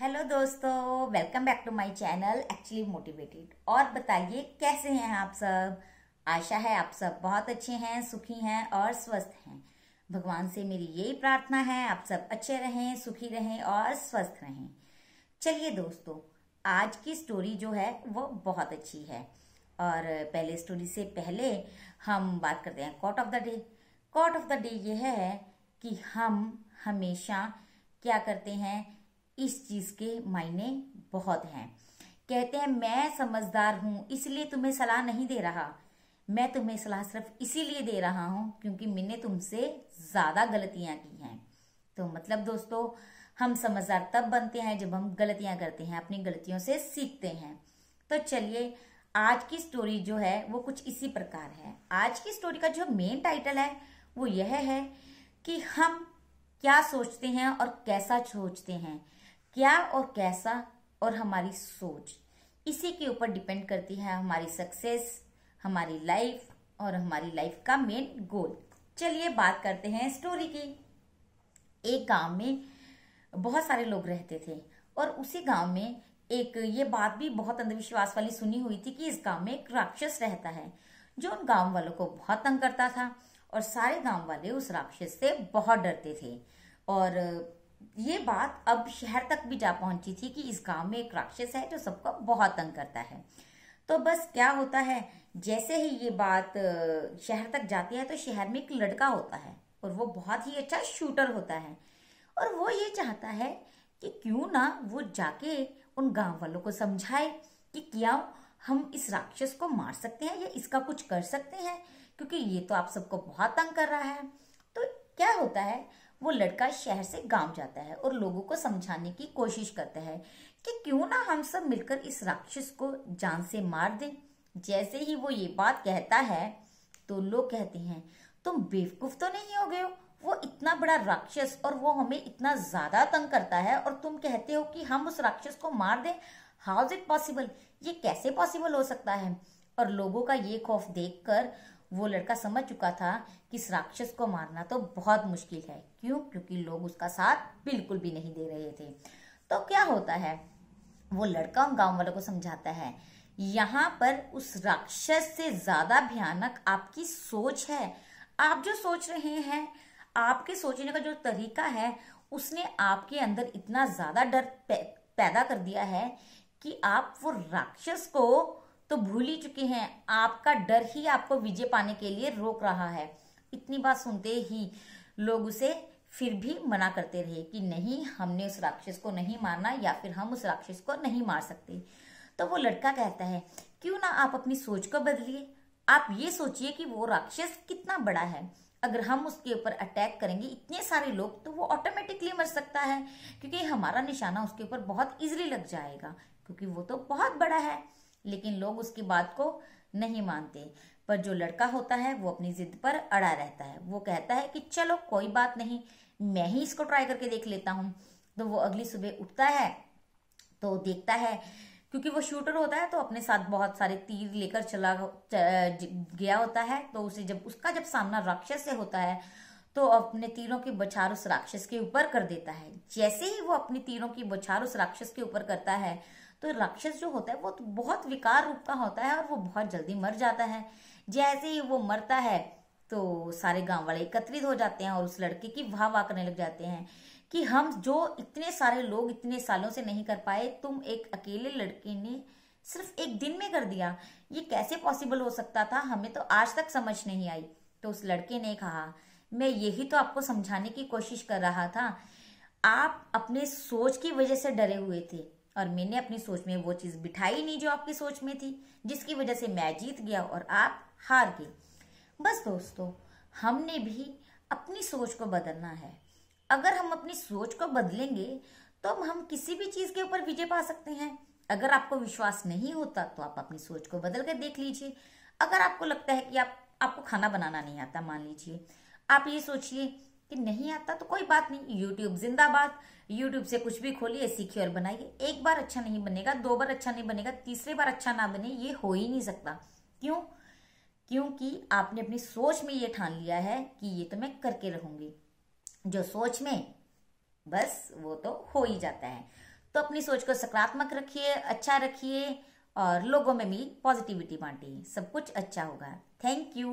Hello दोस्तों, welcome back to my channel actually motivated. और बताइए कैसे हैं आप सब। आशा है आप सब बहुत अच्छे हैं, सुखी हैं और स्वस्थ हैं। भगवान से मेरी यही प्रार्थना है, आप सब अच्छे रहें, सुखी रहें और स्वस्थ रहें। चलिए दोस्तों, आज की स्टोरी जो है वो बहुत अच्छी है। और पहले स्टोरी से पहले हम बात करते हैं quote of the day. Quote of the day ये है कि हम हमेशा क्या करते हैं, इस चीज के मायने बहुत हैं। कहते हैं मैं समझदार हूं इसलिए तुम्हें सलाह नहीं दे रहा, मैं तुम्हें सलाह सिर्फ इसीलिए दे रहा हूं क्योंकि मैंने तुमसे ज्यादा गलतियां की हैं। तो मतलब दोस्तों, हम समझदार तब बनते हैं जब हम गलतियां करते हैं, अपनी गलतियों से सीखते हैं। तो चलिए, आज की स्टोरी जो है वो कुछ इसी प्रकार है। आज की स्टोरी का जो मेन टाइटल है वो यह है कि हम क्या सोचते हैं और कैसा सोचते हैं। क्या और कैसा और हमारी सोच, इसी के ऊपर डिपेंड करती है हमारी सक्सेस, हमारी लाइफ और हमारी लाइफ का मेन गोल। चलिए बात करते हैं स्टोरी की। एक गांव में बहुत सारे लोग रहते थे और उसी गांव में एक ये बात भी बहुत अंधविश्वास वाली सुनी हुई थी कि इस गांव में एक राक्षस रहता है जो उन गांव वालों को बहुत तंग करता था। और सारे गांव वाले उस राक्षस से बहुत डरते थे। और ये बात अब शहर तक भी जा पहुंची थी कि इस गांव में एक राक्षस है जो सबको बहुत तंग करता है। तो बस क्या होता है, जैसे ही ये बात शहर तक जाती है तो शहर में एक लड़का होता है और वो बहुत ही अच्छा शूटर होता है। और वो ये चाहता है कि क्यों ना वो जाके उन गांव वालों को समझाए कि क्या हम इस राक्षस को मार सकते हैं या इसका कुछ कर सकते हैं, क्योंकि ये तो आप सबको बहुत तंग कर रहा है। तो क्या होता है, वो लड़का शहर से गांव जाता है और लोगों को समझाने की कोशिश करता है कि क्यों ना हम सब मिलकर इस राक्षस को जान से मार दें। जैसे ही वो ये बात कहता है तो लोग कहते हैं तुम बेवकूफ तो नहीं हो गए हो, वो इतना बड़ा राक्षस और वो हमें इतना ज्यादा तंग करता है और तुम कहते हो कि हम उस राक्षस को मार दें। हाउ इज इट पॉसिबल, ये कैसे पॉसिबल हो सकता है। और लोगों का ये खौफ देखकर वो लड़का समझ चुका था कि इस राक्षस को मारना तो बहुत मुश्किल है। क्यों? क्योंकि लोग उसका साथ बिल्कुल भी नहीं दे रहे थे। तो क्या होता है, वो लड़का उन गांव वालों को समझाता है यहाँ पर उस राक्षस से ज्यादा भयानक आपकी सोच है। आप जो सोच रहे हैं, आपके सोचने का जो तरीका है, उसने आपके अंदर इतना ज्यादा डर पैदा कर दिया है कि आप वो राक्षस को तो भूल ही चुके हैं। आपका डर ही आपको विजय पाने के लिए रोक रहा है। इतनी बात सुनते ही लोग उसे फिर भी मना करते रहे कि नहीं, हमने उस राक्षस को नहीं मारना या फिर हम उस राक्षस को नहीं मार सकते। तो वो लड़का कहता है क्यों ना आप अपनी सोच को बदलिए। आप ये सोचिए कि वो राक्षस कितना बड़ा है। अगर हम उसके ऊपर अटैक करेंगे इतने सारे लोग तो वो ऑटोमेटिकली मर सकता है, क्योंकि हमारा निशाना उसके ऊपर बहुत इजीली लग जाएगा, क्योंकि वो तो बहुत बड़ा है। लेकिन लोग उसकी बात को नहीं मानते। पर जो लड़का होता है वो अपनी जिद पर अड़ा रहता है। वो कहता है कि चलो कोई बात नहीं, मैं ही इसको ट्राई करके देख लेता हूँ। तो वो अगली सुबह उठता है तो देखता है, क्योंकि वो शूटर होता है तो अपने साथ बहुत सारे तीर लेकर चला गया होता है। तो उसे जब सामना राक्षस से होता है तो अपने तीरों की बौछार उस राक्षस के ऊपर कर देता है। जैसे ही वो अपनी तीरों की बौछार उस राक्षस के ऊपर करता है तो राक्षस जो होता है वो तो बहुत विकार रूप का होता है और वो बहुत जल्दी मर जाता है। जैसे ही वो मरता है तो सारे गांव वाले एकत्रित हो जाते हैं और उस लड़के की वाह वाह करने लग जाते हैं कि हम जो इतने सारे लोग इतने सालों से नहीं कर पाए, तुम एक अकेले लड़के ने सिर्फ एक दिन में कर दिया। ये कैसे पॉसिबल हो सकता था, हमें तो आज तक समझ नहीं आई। तो उस लड़के ने कहा मैं यही तो आपको समझाने की कोशिश कर रहा था। आप अपने सोच की वजह से डरे हुए थे और मैंने अपनी सोच में वो चीज बिठाई नहीं जो आपकी सोच में थी, जिसकी वजह से मैं जीत गया और आप हार गए। बस दोस्तों, हमने भी अपनी सोच को बदलना है। अगर हम अपनी सोच को बदलेंगे तो हम किसी भी चीज के ऊपर विजय पा सकते हैं। अगर आपको विश्वास नहीं होता तो आप अपनी सोच को बदल कर देख लीजिए। अगर आपको लगता है कि आपको खाना बनाना नहीं आता, मान लीजिए आप ये सोचिए कि नहीं आता तो कोई बात नहीं, यूट्यूब जिंदाबाद। यूट्यूब से कुछ भी खोलिए, सीखिए और बनाइए। एक बार अच्छा नहीं बनेगा, दो बार अच्छा नहीं बनेगा, तीसरे बार अच्छा ना बने, ये हो ही नहीं सकता। क्यों? क्योंकि आपने अपनी सोच में ये ठान लिया है कि ये तो मैं करके रहूंगी। जो सोच में, बस वो तो हो ही जाता है। तो अपनी सोच को सकारात्मक रखिए, अच्छा रखिए और लोगों में भी पॉजिटिविटी बांटिए, सब कुछ अच्छा होगा। Thank you.